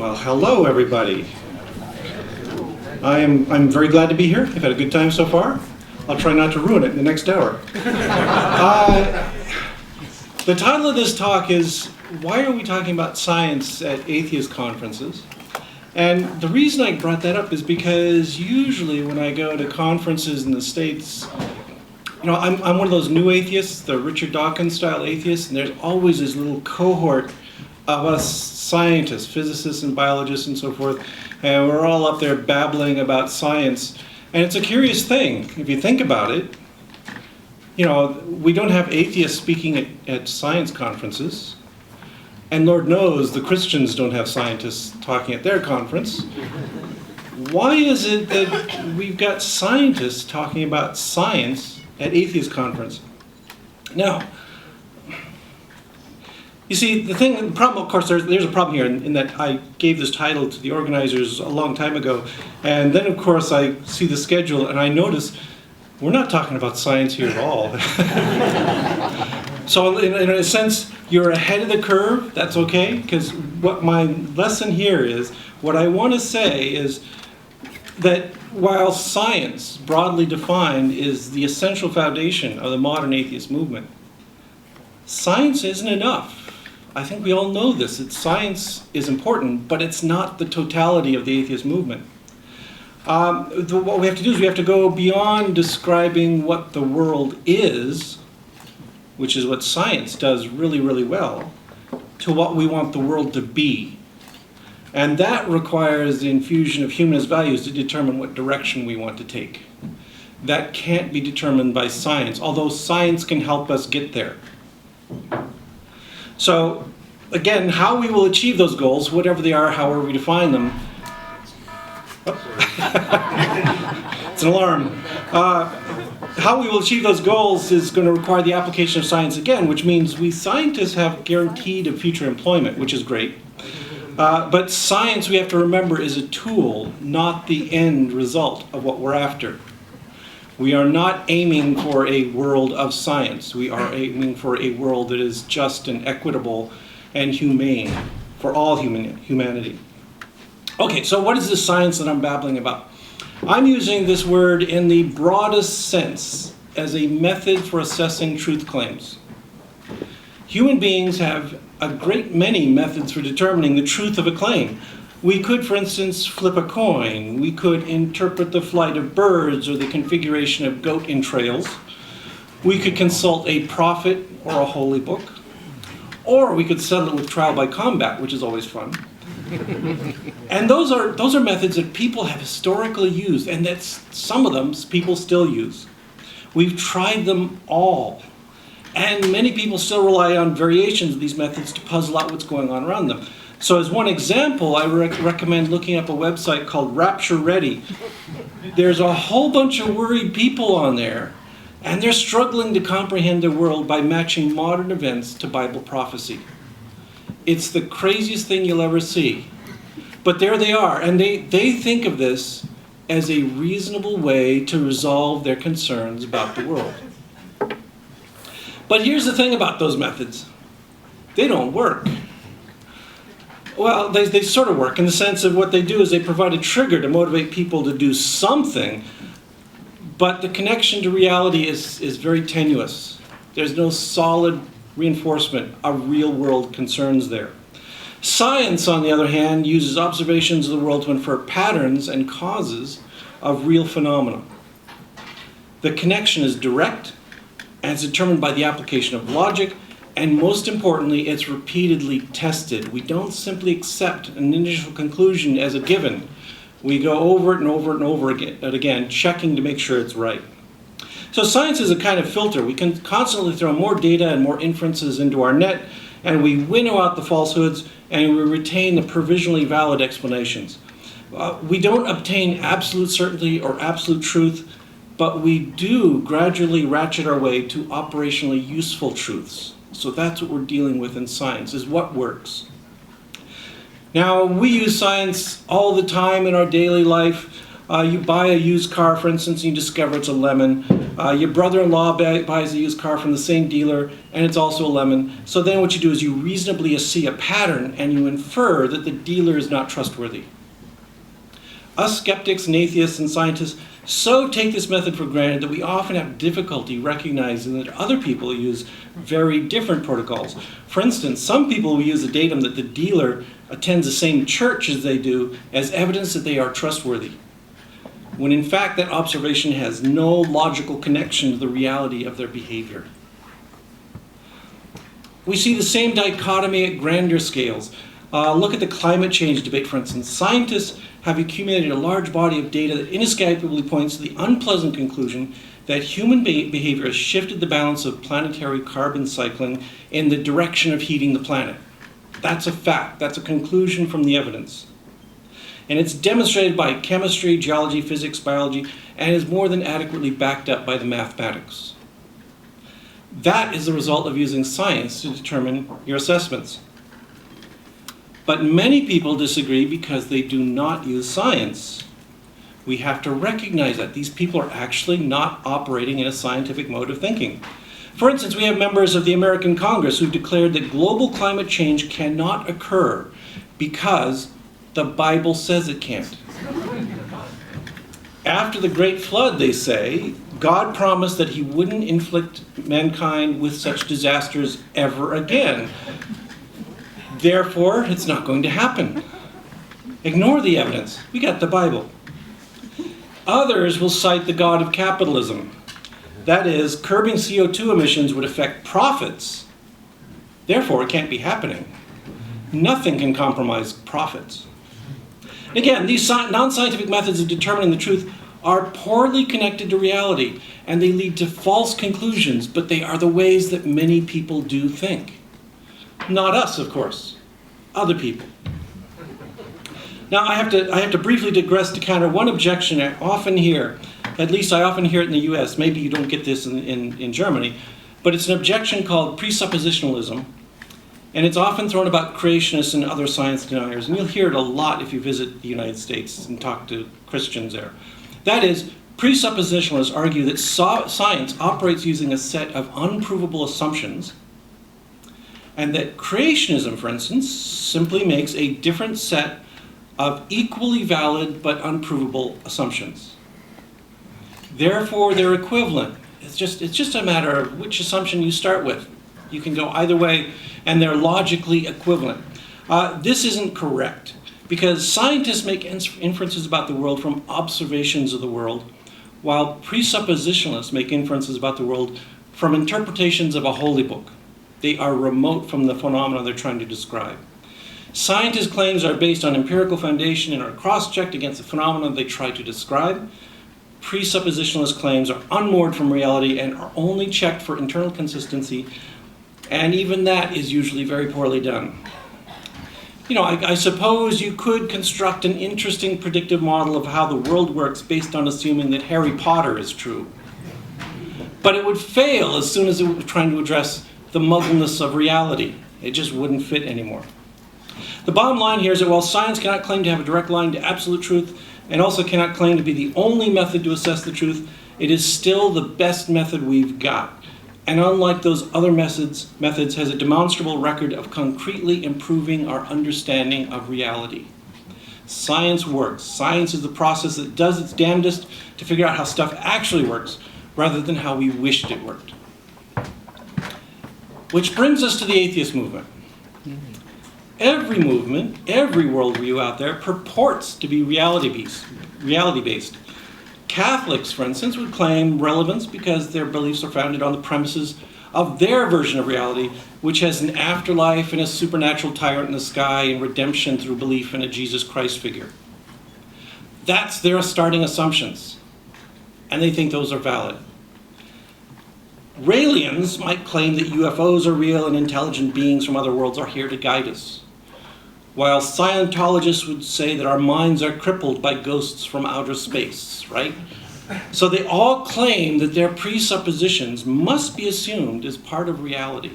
Well, hello everybody. I'm very glad to be here. I've had a good time so far. I'll try not to ruin it in the next hour. The title of this talk is, why are we talking about science at atheist conferences? And the reason I brought that up is because usually when I go to conferences in the States, I'm one of those new atheists, the Richard Dawkins style atheists, and there's always this little cohort of us scientists, physicists and biologists and so forth, and we're all up there babbling about science. And it's a curious thing, if you think about it. We don't have atheists speaking at science conferences, and Lord knows the Christians don't have scientists talking at their conference. Why is it that we've got scientists talking about science at atheist conference? Now, you see, the problem, of course, there's a problem here in that I gave this title to the organizers a long time ago, and then, of course, I see the schedule and I notice we're not talking about science here at all. So, in a sense, you're ahead of the curve. That's okay, because what my lesson here is, what I want to say is that while science, broadly defined, is the essential foundation of the modern atheist movement, science isn't enough. I think we all know this. Science is important, but it's not the totality of the atheist movement. What we have to do is we have to go beyond describing what the world is, which is what science does really, really well, to what we want the world to be. And that requires the infusion of humanist values to determine what direction we want to take. That can't be determined by science, although science can help us get there. So, again, how we will achieve those goals, whatever they are, however we define them. It's an alarm. How we will achieve those goals is going to require the application of science again, which means we scientists have guaranteed of future employment, which is great. But science, we have to remember, is a tool, not the end result of what we're after. We are not aiming for a world of science. We are aiming for a world that is just and equitable and humane for all humanity. Okay, so what is this science that I'm babbling about? I'm using this word in the broadest sense as a method for assessing truth claims. Human beings have a great many methods for determining the truth of a claim. We could, for instance, flip a coin. We could interpret the flight of birds or the configuration of goat entrails. We could consult a prophet or a holy book. Or we could settle it with trial by combat, which is always fun. And those are methods that people have historically used, and that some of them people still use. We've tried them all. And many people still rely on variations of these methods to puzzle out what's going on around them. So as one example, I recommend looking up a website called Rapture Ready. There's a whole bunch of worried people on there, and they're struggling to comprehend their world by matching modern events to Bible prophecy. It's the craziest thing you'll ever see. But there they are, and they think of this as a reasonable way to resolve their concerns about the world. But here's the thing about those methods. They don't work. Well, they sort of work in the sense of what they do is they provide a trigger to motivate people to do something, but the connection to reality is very tenuous. There's no solid reinforcement of real-world concerns there. Science, on the other hand, uses observations of the world to infer patterns and causes of real phenomena. The connection is direct, and it's determined by the application of logic, and most importantly, it's repeatedly tested. We don't simply accept an initial conclusion as a given. We go over it and over it and over again, checking to make sure it's right. So science is a kind of filter. We can constantly throw more data and more inferences into our net, and we winnow out the falsehoods, and we retain the provisionally valid explanations. We don't obtain absolute certainty or absolute truth, but we do gradually ratchet our way to operationally useful truths. So that's what we're dealing with in science, is what works. Now, we use science all the time in our daily life. You buy a used car, for instance, and you discover it's a lemon. Your brother-in-law buys a used car from the same dealer, and it's also a lemon. So then what you do is you reasonably see a pattern, and you infer that the dealer is not trustworthy. Us skeptics and atheists and scientists so take this method for granted that we often have difficulty recognizing that other people use very different protocols. For instance, some people will use the datum that the dealer attends the same church as they do as evidence that they are trustworthy, when in fact that observation has no logical connection to the reality of their behavior. We see the same dichotomy at grander scales. Look at the climate change debate, for instance. Scientists have accumulated a large body of data that inescapably points to the unpleasant conclusion that human behavior has shifted the balance of planetary carbon cycling in the direction of heating the planet. That's a fact. That's a conclusion from the evidence. And it's demonstrated by chemistry, geology, physics, biology, and is more than adequately backed up by the mathematics. That is the result of using science to determine your assessments. But many people disagree because they do not use science. We have to recognize that these people are actually not operating in a scientific mode of thinking. For instance, we have members of the American Congress who declared that global climate change cannot occur because the Bible says it can't. After the Great Flood, they say, God promised that he wouldn't inflict mankind with such disasters ever again. Therefore, it's not going to happen. Ignore the evidence. We got the Bible. Others will cite the God of capitalism. That is, curbing CO2 emissions would affect profits. Therefore, it can't be happening. Nothing can compromise profits. Again, these non-scientific methods of determining the truth are poorly connected to reality, and they lead to false conclusions, but they are the ways that many people do think. Not us, of course. Other people. Now, I have to briefly digress to counter one objection I often hear. At least I often hear it in the US. Maybe you don't get this in Germany. But it's an objection called presuppositionalism. And it's often thrown about creationists and other science deniers. And you'll hear it a lot if you visit the United States and talk to Christians there. That is, presuppositionalists argue that science operates using a set of unprovable assumptions, and that creationism, for instance, simply makes a different set of equally valid but unprovable assumptions. Therefore, they're equivalent. It's just a matter of which assumption you start with. You can go either way, and they're logically equivalent. This isn't correct, because scientists make inferences about the world from observations of the world, while presuppositionalists make inferences about the world from interpretations of a holy book. They are remote from the phenomena they're trying to describe. Scientists' claims are based on empirical foundation and are cross-checked against the phenomena they try to describe. Presuppositionalist claims are unmoored from reality and are only checked for internal consistency, and even that is usually very poorly done. You know, I suppose you could construct an interesting predictive model of how the world works based on assuming that Harry Potter is true. But it would fail as soon as it was trying to address the muggleness of reality. It just wouldn't fit anymore. The bottom line here is that while science cannot claim to have a direct line to absolute truth, and also cannot claim to be the only method to assess the truth, it is still the best method we've got. And unlike those other methods has a demonstrable record of concretely improving our understanding of reality. Science works. Science is the process that does its damnedest to figure out how stuff actually works, rather than how we wished it worked. Which brings us to the atheist movement. Every movement, every worldview out there purports to be reality-based. Catholics, for instance, would claim relevance because their beliefs are founded on the premises of their version of reality, which has an afterlife and a supernatural tyrant in the sky and redemption through belief in a Jesus Christ figure. That's their starting assumptions, and they think those are valid. Raelians might claim that UFOs are real and intelligent beings from other worlds are here to guide us, while Scientologists would say that our minds are crippled by ghosts from outer space, right? So they all claim that their presuppositions must be assumed as part of reality.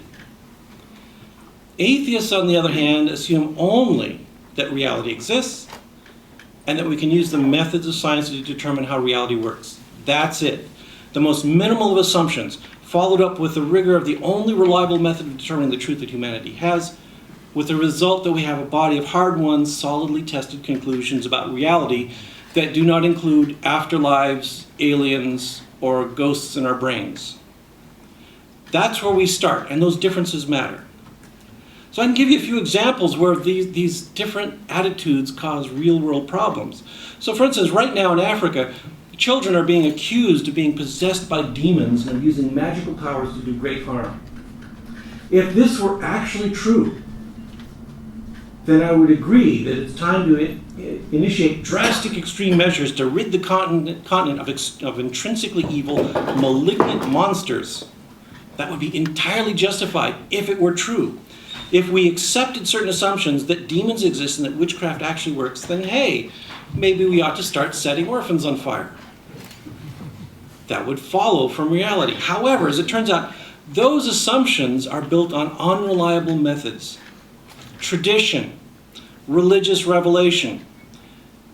Atheists, on the other hand, assume only that reality exists and that we can use the methods of science to determine how reality works. That's it. The most minimal of assumptions, followed up with the rigor of the only reliable method of determining the truth that humanity has, with the result that we have a body of hard-won, solidly tested conclusions about reality that do not include afterlives, aliens, or ghosts in our brains. That's where we start, and those differences matter. So I can give you a few examples where these different attitudes cause real-world problems. So for instance, right now in Africa, children are being accused of being possessed by demons and using magical powers to do great harm. If this were actually true, then I would agree that it's time to initiate drastic extreme measures to rid the continent of intrinsically evil, malignant monsters. That would be entirely justified if it were true. If we accepted certain assumptions that demons exist and that witchcraft actually works, then hey, maybe we ought to start setting orphans on fire. That would follow from reality. However, as it turns out, those assumptions are built on unreliable methods. Tradition, religious revelation,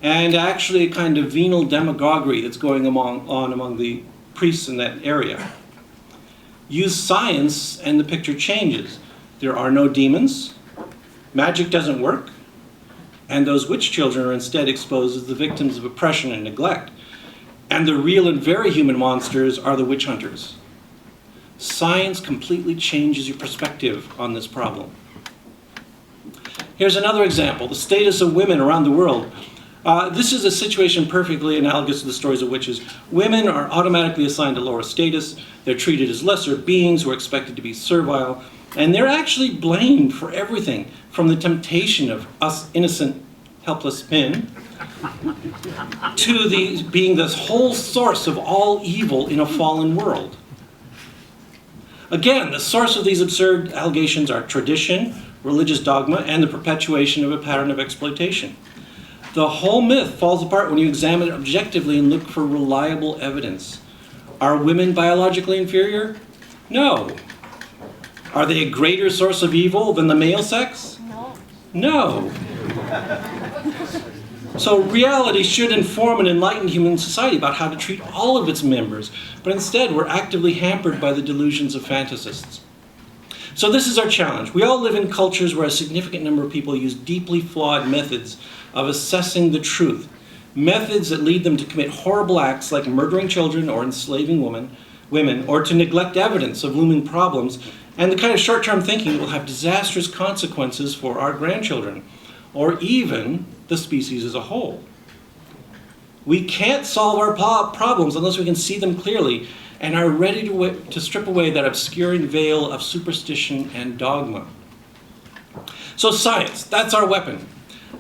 and actually a kind of venal demagoguery that's going on among the priests in that area. Use science and the picture changes. There are no demons, magic doesn't work, and those witch children are instead exposed as the victims of oppression and neglect. And the real and very human monsters are the witch hunters. Science completely changes your perspective on this problem. Here's another example, the status of women around the world. This is a situation perfectly analogous to the stories of witches. Women are automatically assigned a lower status. They're treated as lesser beings who are expected to be servile. And they're actually blamed for everything, from the temptation of us innocent, helpless men, to being the whole source of all evil in a fallen world. Again, the source of these absurd allegations are tradition, religious dogma, and the perpetuation of a pattern of exploitation. The whole myth falls apart when you examine it objectively and look for reliable evidence. Are women biologically inferior? No. Are they a greater source of evil than the male sex? No. So reality should inform and enlighten human society about how to treat all of its members, but instead we're actively hampered by the delusions of fantasists. So this is our challenge. We all live in cultures where a significant number of people use deeply flawed methods of assessing the truth, methods that lead them to commit horrible acts like murdering children or enslaving women, or to neglect evidence of looming problems, and the kind of short-term thinking will have disastrous consequences for our grandchildren, or even the species as a whole. We can't solve our problems unless we can see them clearly and are ready to strip away that obscuring veil of superstition and dogma. So science, that's our weapon.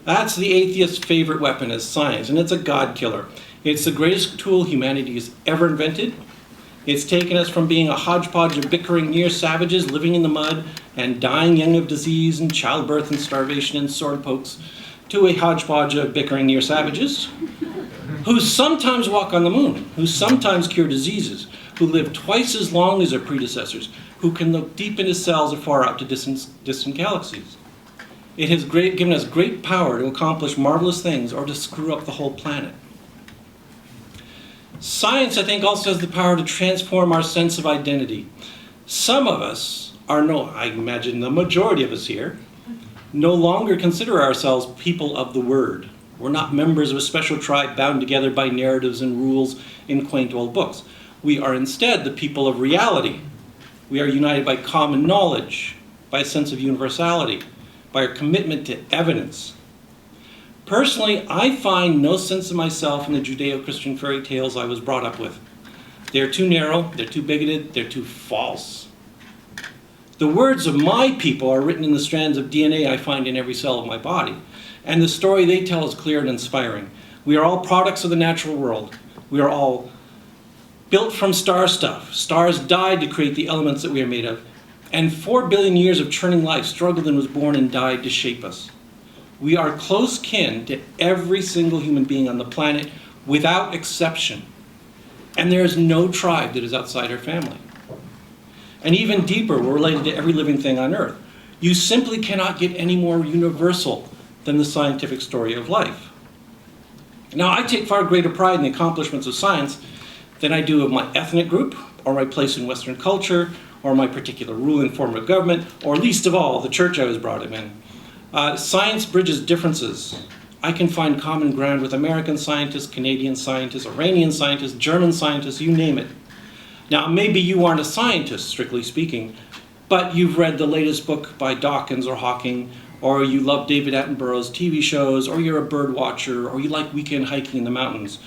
That's the atheist's favorite weapon, is science, and it's a god killer. It's the greatest tool humanity has ever invented. It's taken us from being a hodgepodge of bickering near savages living in the mud and dying young of disease and childbirth and starvation and sword pokes to a hodgepodge of bickering near savages who sometimes walk on the moon, who sometimes cure diseases, who live twice as long as their predecessors, who can look deep into cells afar out to distant galaxies. It has given us great power to accomplish marvelous things or to screw up the whole planet. Science, I think, also has the power to transform our sense of identity. Some of us I imagine the majority of us here, no longer consider ourselves people of the word. We're not members of a special tribe bound together by narratives and rules in quaint old books. We are instead the people of reality. We are united by common knowledge, by a sense of universality, by our commitment to evidence. Personally, I find no sense of myself in the Judeo-Christian fairy tales I was brought up with. They're too narrow, they're too bigoted, they're too false. The words of my people are written in the strands of DNA I find in every cell of my body, and the story they tell is clear and inspiring. We are all products of the natural world. We are all built from star stuff. Stars died to create the elements that we are made of, and 4 billion years of churning life struggled and was born and died to shape us. We are close kin to every single human being on the planet without exception. And there is no tribe that is outside our family. And even deeper, we're related to every living thing on Earth. You simply cannot get any more universal than the scientific story of life. Now, I take far greater pride in the accomplishments of science than I do of my ethnic group, or my place in Western culture, or my particular ruling form of government, or least of all, the church I was brought up in. Science bridges differences. I can find common ground with American scientists, Canadian scientists, Iranian scientists, German scientists, you name it. Now, maybe you aren't a scientist, strictly speaking, but you've read the latest book by Dawkins or Hawking, or you love David Attenborough's TV shows, or you're a bird watcher, or you like weekend hiking in the mountains.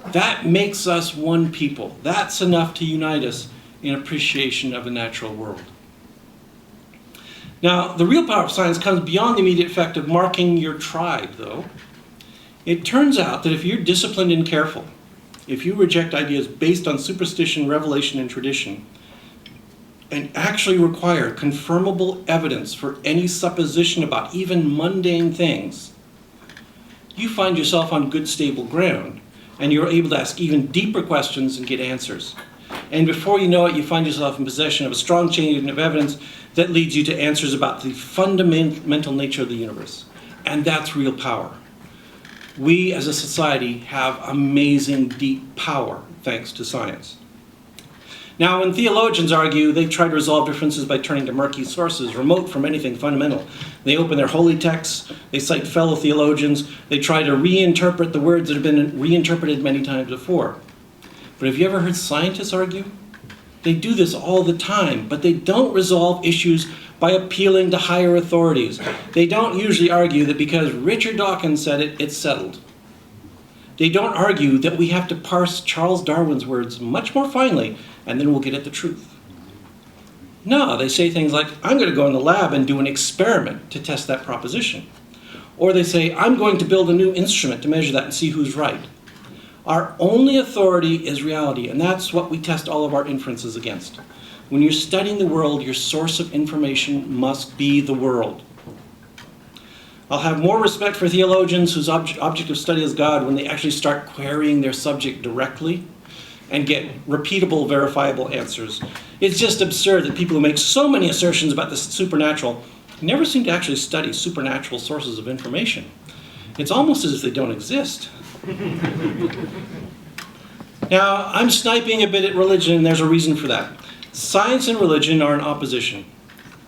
That makes us one people. That's enough to unite us in appreciation of the natural world. Now, the real power of science comes beyond the immediate effect of marking your tribe, though. It turns out that if you're disciplined and careful, if you reject ideas based on superstition, revelation, and tradition, and actually require confirmable evidence for any supposition about even mundane things, you find yourself on good, stable ground, and you're able to ask even deeper questions and get answers. And before you know it, you find yourself in possession of a strong chain of evidence that leads you to answers about the fundamental nature of the universe. And that's real power. We as a society have amazing deep power thanks to science. Now, when theologians argue, they try to resolve differences by turning to murky sources, remote from anything fundamental. They open their holy texts, they cite fellow theologians, they try to reinterpret the words that have been reinterpreted many times before. But have you ever heard scientists argue? They do this all the time, but they don't resolve issues by appealing to higher authorities. They don't usually argue that because Richard Dawkins said it, it's settled. They don't argue that we have to parse Charles Darwin's words much more finely, and then we'll get at the truth. No, they say things like, I'm going to go in the lab and do an experiment to test that proposition. Or they say, I'm going to build a new instrument to measure that and see who's right. Our only authority is reality, and that's what we test all of our inferences against. When you're studying the world, your source of information must be the world. I'll have more respect for theologians whose object of study is God when they actually start querying their subject directly and get repeatable, verifiable answers. It's just absurd that people who make so many assertions about the supernatural never seem to actually study supernatural sources of information. It's almost as if they don't exist. Now, I'm sniping a bit at religion, and there's a reason for that. Science and religion are in opposition.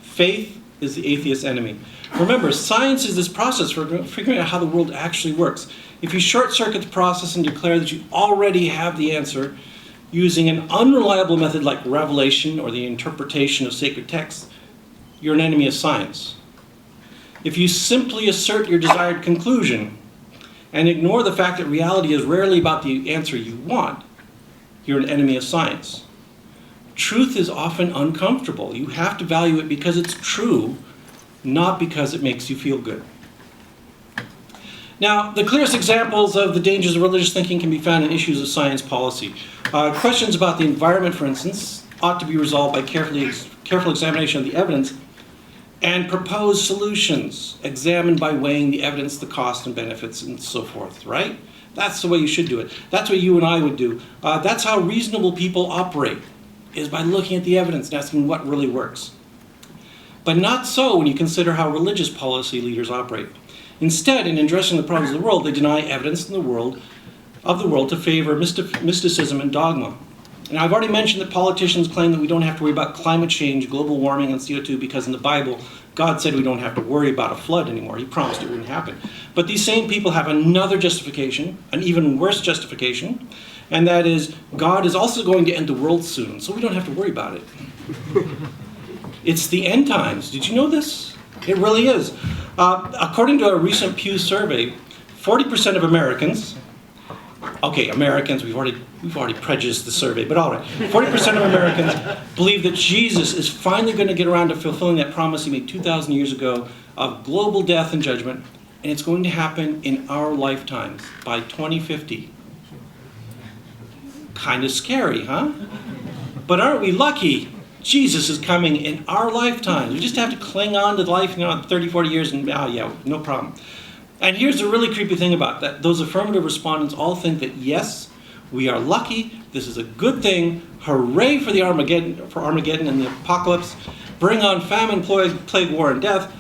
Faith is the atheist's enemy. Remember, science is this process for figuring out how the world actually works. If you short-circuit the process and declare that you already have the answer using an unreliable method like revelation or the interpretation of sacred texts, you're an enemy of science. If you simply assert your desired conclusion and ignore the fact that reality is rarely about the answer you want, you're an enemy of science. Truth is often uncomfortable. You have to value it because it's true, not because it makes you feel good. Now, the clearest examples of the dangers of religious thinking can be found in issues of science policy. Questions about the environment, for instance, ought to be resolved by careful examination of the evidence and proposed solutions examined by weighing the evidence, the cost and benefits, and so forth, right? That's the way you should do it. That's what you and I would do. That's how reasonable people operate, is by looking at the evidence and asking what really works. But not so when you consider how religious policy leaders operate. Instead, in addressing the problems of the world, they deny evidence in the world to favor mysticism and dogma. And I've already mentioned that politicians claim that we don't have to worry about climate change, global warming, and CO2 because in the Bible, God said we don't have to worry about a flood anymore. He promised it wouldn't happen. But these same people have another justification, an even worse justification, and that is God is also going to end the world soon, so we don't have to worry about it. It's the end times. Did you know this? It really is. According to a recent Pew survey, 40% of Americans, we've already prejudiced the survey, but all right. 40% of Americans believe that Jesus is finally going to get around to fulfilling that promise he made 2,000 years ago of global death and judgment, and it's going to happen in our lifetimes by 2050. Kind of scary, huh? But aren't we lucky? Jesus is coming in our lifetime. We just have to cling on to life, 30, 40 years, and no problem. And here's the really creepy thing about that. Those affirmative respondents all think that, yes, we are lucky, this is a good thing, hooray for Armageddon and the apocalypse, bring on famine, plague, war, and death.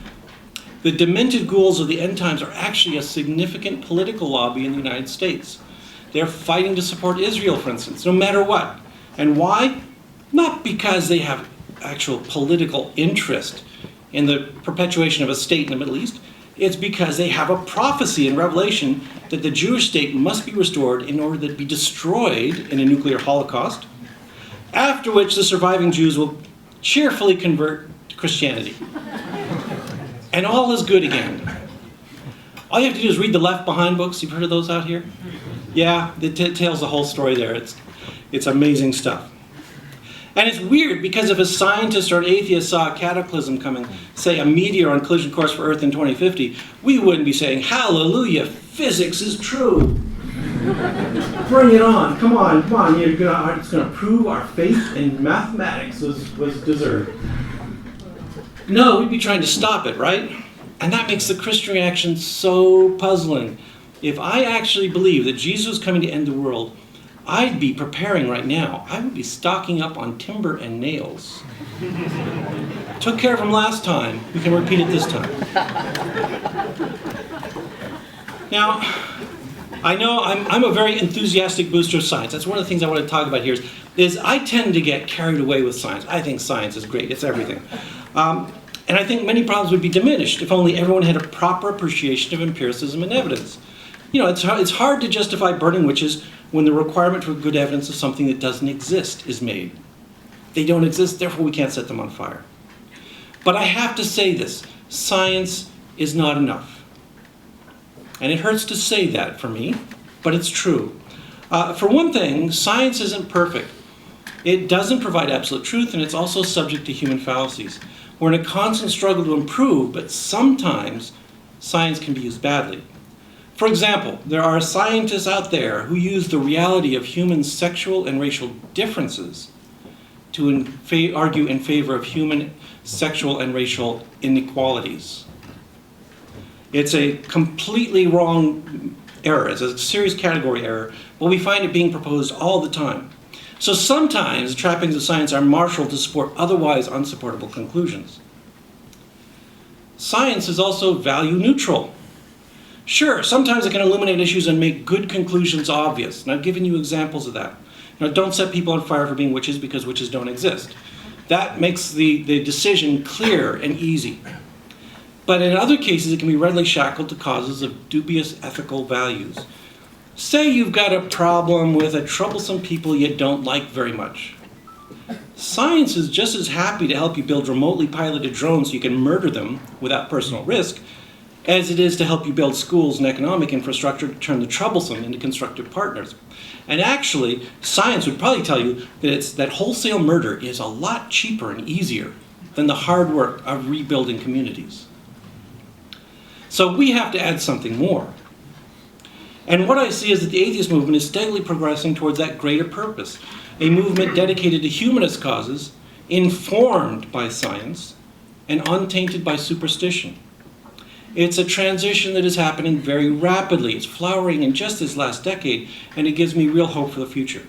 The demented ghouls of the end times are actually a significant political lobby in the United States. They're fighting to support Israel, for instance, no matter what. And why? Not because they have actual political interest in the perpetuation of a state in the Middle East. It's because they have a prophecy in Revelation that the Jewish state must be restored in order that it be destroyed in a nuclear holocaust, after which the surviving Jews will cheerfully convert to Christianity. And all is good again. All you have to do is read the Left Behind books. You've heard of those out here? Yeah, it tells the whole story there. It's amazing stuff. And it's weird because if a scientist or an atheist saw a cataclysm coming, say a meteor on collision course for Earth in 2050, we wouldn't be saying, hallelujah, physics is true. Bring it on, come on, it's going to prove our faith in mathematics was deserved. No, we'd be trying to stop it, right? And that makes the Christian reaction so puzzling. If I actually believe that Jesus is coming to end the world, I'd be preparing right now. I would be stocking up on timber and nails. Took care of them last time. We can repeat it this time. Now, I know I'm a very enthusiastic booster of science. That's one of the things I want to talk about here is I tend to get carried away with science. I think science is great. It's everything. And I think many problems would be diminished if only everyone had a proper appreciation of empiricism and evidence. You know, it's hard to justify burning witches when the requirement for good evidence of something that doesn't exist is made. They don't exist, therefore we can't set them on fire. But I have to say this, science is not enough. And it hurts to say that for me, but it's true. For one thing, science isn't perfect. It doesn't provide absolute truth, and it's also subject to human fallacies. We're in a constant struggle to improve, but sometimes science can be used badly. For example, there are scientists out there who use the reality of human sexual and racial differences to argue in favor of human sexual and racial inequalities. It's a completely wrong error. It's a serious category error, but we find it being proposed all the time. So sometimes the trappings of science are marshaled to support otherwise unsupportable conclusions. Science is also value neutral. Sure, sometimes it can illuminate issues and make good conclusions obvious. And I've given you examples of that. You know, don't set people on fire for being witches because witches don't exist. That makes the decision clear and easy. But in other cases, it can be readily shackled to causes of dubious ethical values. Say you've got a problem with a troublesome people you don't like very much. Science is just as happy to help you build remotely piloted drones so you can murder them without personal risk, as it is to help you build schools and economic infrastructure to turn the troublesome into constructive partners. And actually, science would probably tell you that wholesale murder is a lot cheaper and easier than the hard work of rebuilding communities. So we have to add something more. And what I see is that the atheist movement is steadily progressing towards that greater purpose, a movement dedicated to humanist causes, informed by science, and untainted by superstition. It's a transition that is happening very rapidly. It's flowering in just this last decade, and it gives me real hope for the future.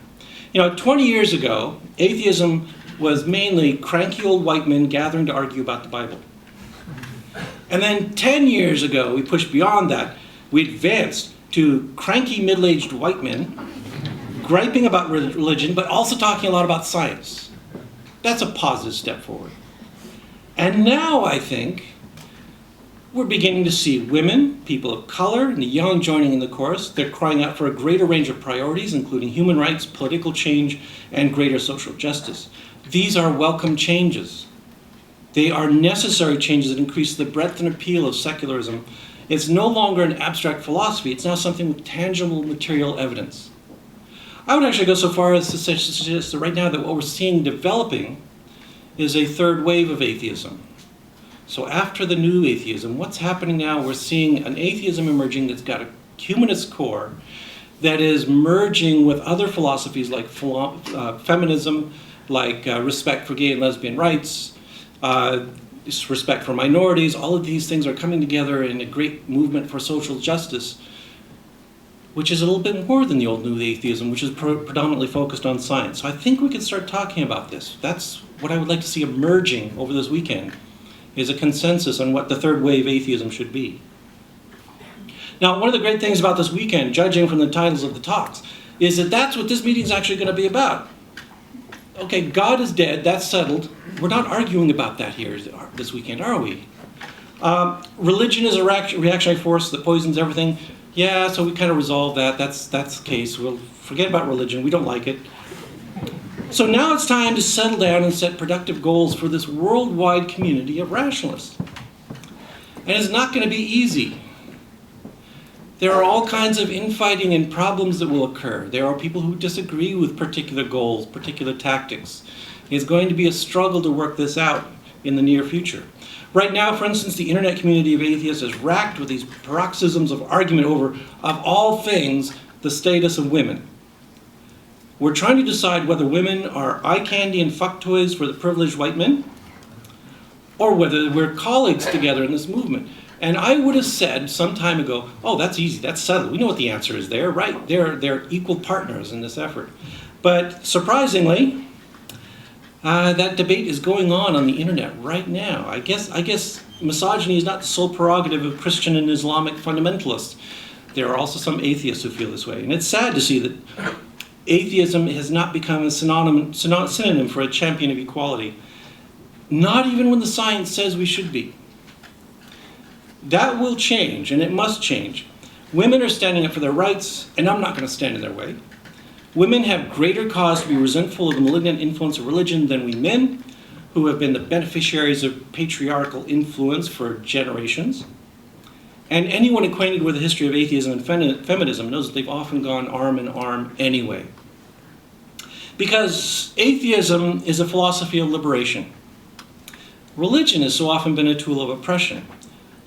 You know, 20 years ago, atheism was mainly cranky old white men gathering to argue about the Bible. And then 10 years ago, we pushed beyond that. We advanced to cranky middle-aged white men griping about religion, but also talking a lot about science. That's a positive step forward. And now I think we're beginning to see women, people of color, and the young joining in the chorus. They're crying out for a greater range of priorities, including human rights, political change, and greater social justice. These are welcome changes. They are necessary changes that increase the breadth and appeal of secularism. It's no longer an abstract philosophy. It's now something with tangible material evidence. I would actually go so far as to suggest that right now that what we're seeing developing is a third wave of atheism. So after the new atheism, what's happening now? We're seeing an atheism emerging that's got a humanist core that is merging with other philosophies like feminism, like respect for gay and lesbian rights, respect for minorities. All of these things are coming together in a great movement for social justice, which is a little bit more than the old new atheism, which is predominantly focused on science. So I think we could start talking about this. That's what I would like to see emerging over this weekend, is a consensus on what the third wave atheism should be. Now, one of the great things about this weekend, judging from the titles of the talks, is that that's what this meeting is actually going to be about. Okay, God is dead, that's settled. We're not arguing about that here this weekend, are we? Religion is a reactionary force that poisons everything. Yeah, so we kind of resolved that. That's the case. We'll forget about religion. We don't like it. So now it's time to settle down and set productive goals for this worldwide community of rationalists. And it's not going to be easy. There are all kinds of infighting and problems that will occur. There are people who disagree with particular goals, particular tactics. It's going to be a struggle to work this out in the near future. Right now, for instance, the internet community of atheists is racked with these paroxysms of argument over, of all things, the status of women. We're trying to decide whether women are eye candy and fuck toys for the privileged white men, or whether we're colleagues together in this movement. And I would have said some time ago, oh, that's easy, that's settled. We know what the answer is there, right? They're equal partners in this effort. But surprisingly, that debate is going on the internet right now. I guess misogyny is not the sole prerogative of Christian and Islamic fundamentalists. There are also some atheists who feel this way. And it's sad to see that atheism has not become a synonym for a champion of equality. Not even when the science says we should be. That will change, and it must change. Women are standing up for their rights, and I'm not going to stand in their way. Women have greater cause to be resentful of the malignant influence of religion than we men, who have been the beneficiaries of patriarchal influence for generations. And anyone acquainted with the history of atheism and feminism knows that they've often gone arm in arm anyway. Because atheism is a philosophy of liberation. Religion has so often been a tool of oppression.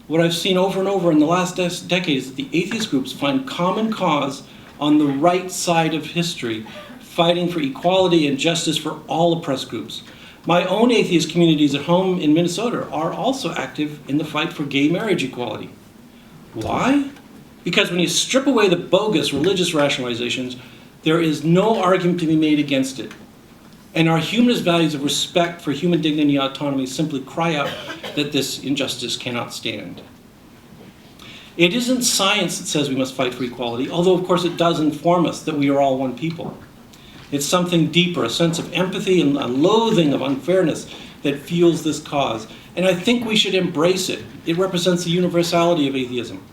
What I've seen over and over in the last decades is that the atheist groups find common cause on the right side of history, fighting for equality and justice for all oppressed groups. My own atheist communities at home in Minnesota are also active in the fight for gay marriage equality. Why? Because when you strip away the bogus religious rationalizations, there is no argument to be made against it. And our humanist values of respect for human dignity and autonomy simply cry out that this injustice cannot stand. It isn't science that says we must fight for equality, although of course it does inform us that we are all one people. It's something deeper, a sense of empathy and a loathing of unfairness that fuels this cause. And I think we should embrace it. It represents the universality of atheism.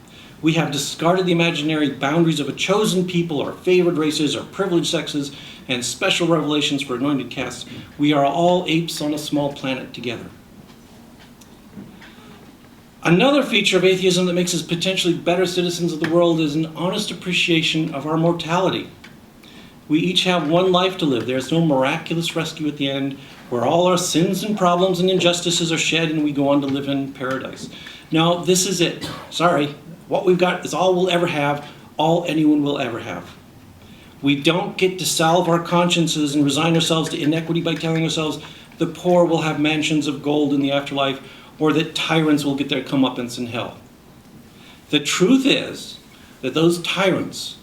We have discarded the imaginary boundaries of a chosen people or favored races or privileged sexes and special revelations for anointed castes. We are all apes on a small planet together. Another feature of atheism that makes us potentially better citizens of the world is an honest appreciation of our mortality. We each have one life to live. There's no miraculous rescue at the end where all our sins and problems and injustices are shed and we go on to live in paradise. Now, this is it. Sorry. What we've got is all we'll ever have, all anyone will ever have. We don't get to salve our consciences and resign ourselves to inequity by telling ourselves the poor will have mansions of gold in the afterlife or that tyrants will get their comeuppance in hell. The truth is that those tyrants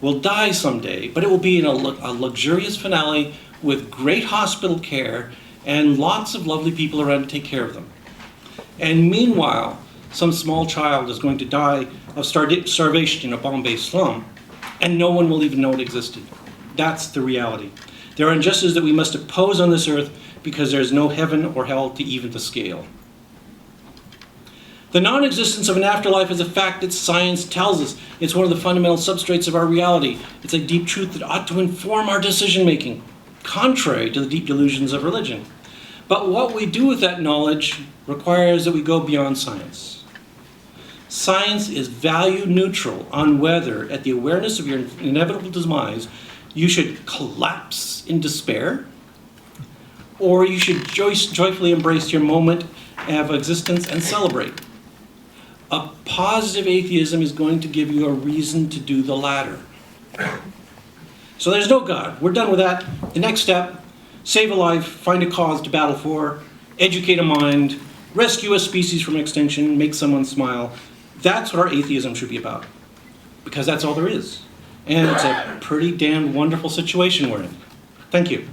will die someday, but it will be in a luxurious finale with great hospital care and lots of lovely people around to take care of them. And meanwhile, some small child is going to die of starvation in a Bombay slum, and no one will even know it existed. That's the reality. There are injustices that we must oppose on this earth because there's no heaven or hell to even the scale. The non-existence of an afterlife is a fact that science tells us. It's one of the fundamental substrates of our reality. It's a deep truth that ought to inform our decision-making, contrary to the deep delusions of religion. But what we do with that knowledge requires that we go beyond science. Science is value neutral on whether, at the awareness of your inevitable demise, you should collapse in despair, or you should joyfully embrace your moment of existence and celebrate. A positive atheism is going to give you a reason to do the latter. So there's no God. We're done with that. The next step, save a life, find a cause to battle for, educate a mind, rescue a species from extinction, make someone smile. That's what our atheism should be about, because that's all there is. And it's a pretty damn wonderful situation we're in. Thank you.